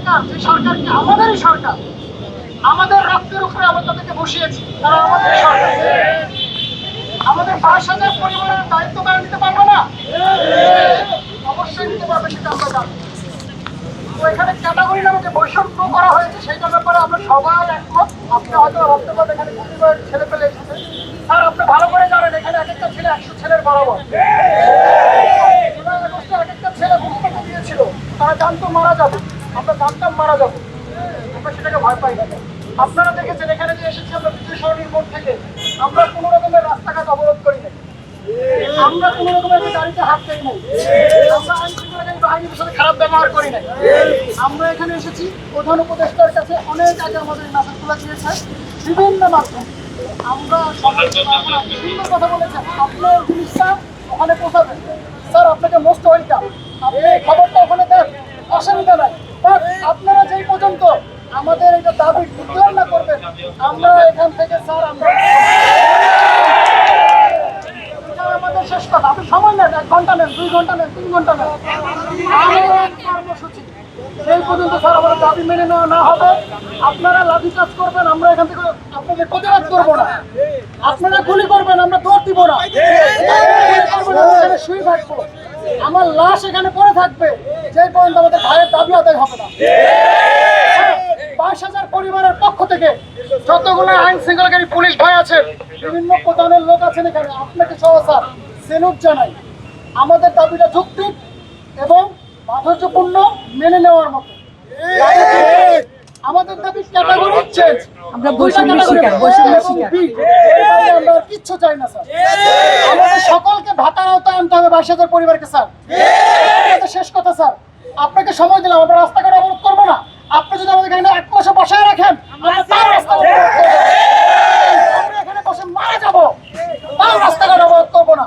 সরকার, যে সরকারকে আমাদেরই সরকার, আমাদের রক্তের উপরে আমরা তাদেরকে বসিয়েছি, তারা আমাদের সরকার। আমাদের ৫,০০০ পরিবারের দায়িত্ব তারা নিতে পারবে না? অবশ্যই নিতে পারবে, সেটা আমরা জানি। তো এখানে ক্যাটাগরি নামে যে বৈষম্য করা হয়েছে সেইটার ব্যাপারে আমরা সবাই একমত। আপনি হয়তো ভাবতে পারেন এখানে পরিবার ছেলে পেলে এসেছে, স্যার আপনি ভালো করে জানেন এখানে এক একটা ছেলে ১০০ ছেলের বরাবর। এক একটা ছেলে ঘুষপাতে দিয়েছিল, তারা জানতো মারা যাবে, আমরা জানতাম মারা যাবো, আমরা সেটাকে ভয় পাই না। আপনারা দেখেছেন এখানে যে এসেছি আমরা বিজয় সরণির মোড় থেকে, আমরা কোনো রকমের রাস্তাঘাট অবরোধ করি না, আমরা কোনো রকমের গাড়িতে হাত দেই নাই, আমরা আইন শৃঙ্খলাকারী বাহিনীর সাথে খারাপ ব্যবহার করি নাই। আমরা এখানে এসেছি প্রধান উপদেষ্টার কাছে অনেক আগে আমাদের মেসেজগুলো দিয়েছে বিভিন্ন মাধ্যমে। আমরা সুন্দর কথা বলেছেন, আপনার জিনিসটা ওখানে পৌঁছাবেন, স্যার আপনাকে মোস্ট ওয়েলকাম, আপনি খবরটা ওখানে দেন, অসুবিধা নাই। বাট আপনারা যেই পর্যন্ত আমাদের এটা দাবি ডিক্লেয়ার না করবেন, আমরা এখান থেকে স্যার আমরা আমাদের শেষ কথা, আপনি সময় নেন, ১ ঘন্টা নেন, ২ ঘন্টা নেন, ৩ ঘন্টা নেন, আমার কর্মসূচি সেই পর্যন্ত স্যার আমাদের দাবি মেনে নেওয়া না হবে, আপনারা লাঠি চার্জ করবেন, আমরা এখান থেকে আপনাদের প্রতিবাদ করবো না, আপনারা গুলি করবেন, আমরা দৌড় দিব না, এখানে শুয়ে থাকবো, আমার লাশ এখানে পড়ে থাকবে যেই পর্যন্ত আমাদের ভাইয়ের দাবি আদায় হবে না। ৫,০০০ পরিবারের পক্ষ থেকে যতগুলো আইন শৃঙ্খলাকারী পুলিশ ভাই আছেন, বিভিন্ন প্রধানের লোক আছেন এখানে, আপনাকে সহ স্যার সেলুট জানাই। আমাদের দাবিটা যৌক্তিক এবং মাধুর্যপূর্ণ, মেনে নেওয়ার মতো। আমাদের দাবি ক্যাটাগরি চেঞ্জ, আমরা কিচ্ছু চাই না স্যার, আমাদের সকলকে ভাতার আওতায় আনতে হবে ২২,০০০ পরিবারকে স্যার। শেষ কথা স্যার, আপনাকে সময় দিলাম, আমরা রাস্তাঘাট অবরোধ করবো না, আপনি যদি আমাদের এখানে ১ মাসে বসায় রাখেন আমরা তার রাস্তা আমরা এখানে বসে মারা যাবো, তার রাস্তাঘাট অবরোধ করবো না।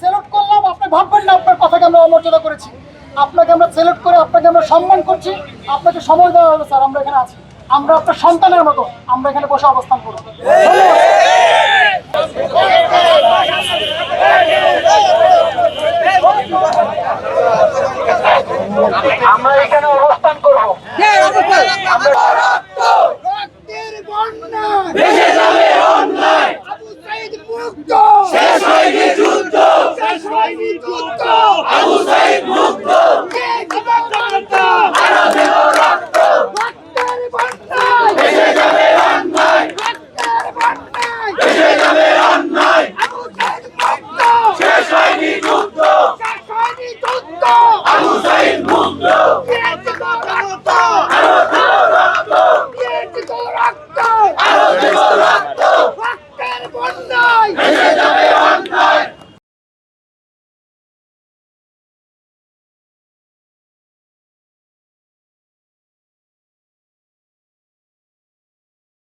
সেলুট করলাম, আপনি ভাববেন না আপনার কথাকে আমরা অমর্যাদা করেছি, আপনাকে আমরা সেলুট করে আপনাকে আমরা সম্মান করছি, আপনাকে সময় দেওয়া হবে স্যার, আমরা এখানে আছি, আমরা আপনার সন্তানের মতো আমরা এখানে বসে অবস্থান করব। আমরা এখানে অবস্থান করবো।